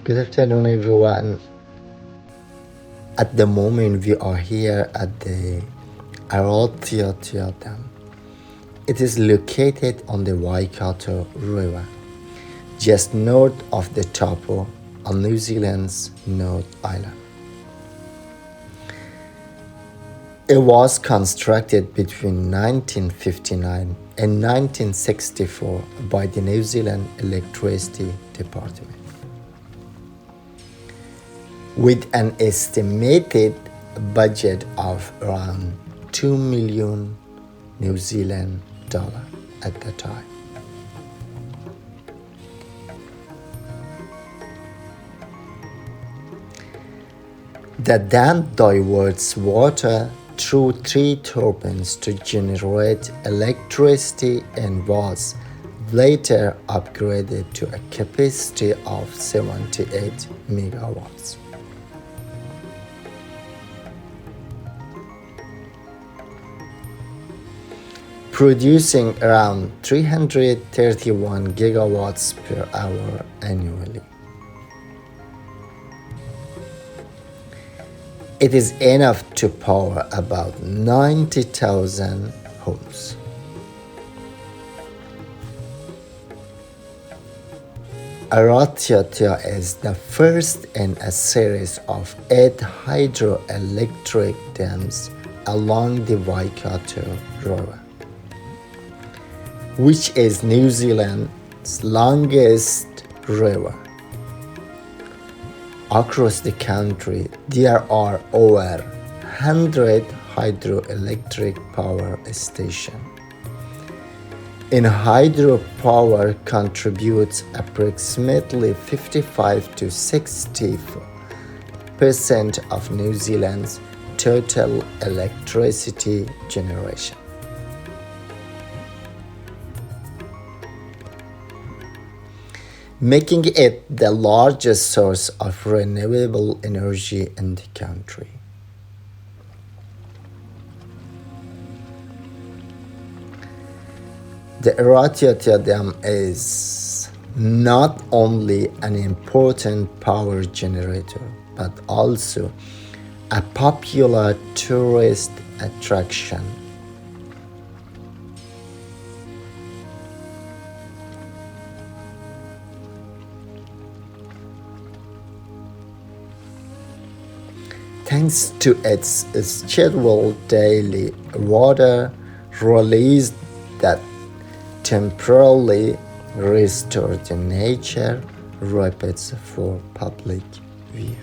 Good afternoon, everyone. At the moment, we are here at the Aotearoa Dam. It is located on the Waikato River, just north of the Taupo on New Zealand's North Island. It was constructed between 1959 and 1964 by the New Zealand Electricity Department, with an estimated budget of around 2 million New Zealand dollar at the time. The dam diverts water through 3 turbines to generate electricity and was later upgraded to a capacity of 78 megawatts. Producing around 331 gigawatts per hour annually. It is enough to power about 90,000 homes. Aotearoa is the first in a series of 8 hydroelectric dams along the Waikato River, which is New Zealand's longest river. Across the country, there are over 100 hydroelectric power stations. And hydropower contributes approximately 55 to 60% of New Zealand's total electricity generation. Making it the largest source of renewable energy in the country. The Aotearoa Dam is not only an important power generator, but also a popular tourist attraction. Thanks to its scheduled daily water release that temporarily restore the nature rapids for public view.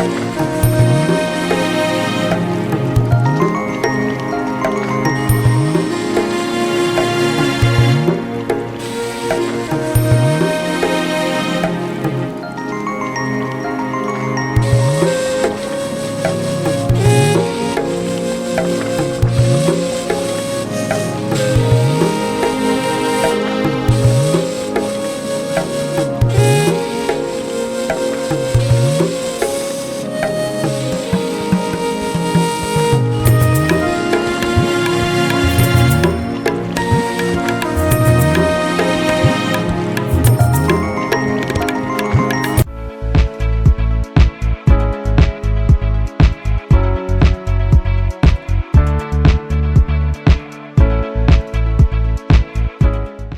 Bye.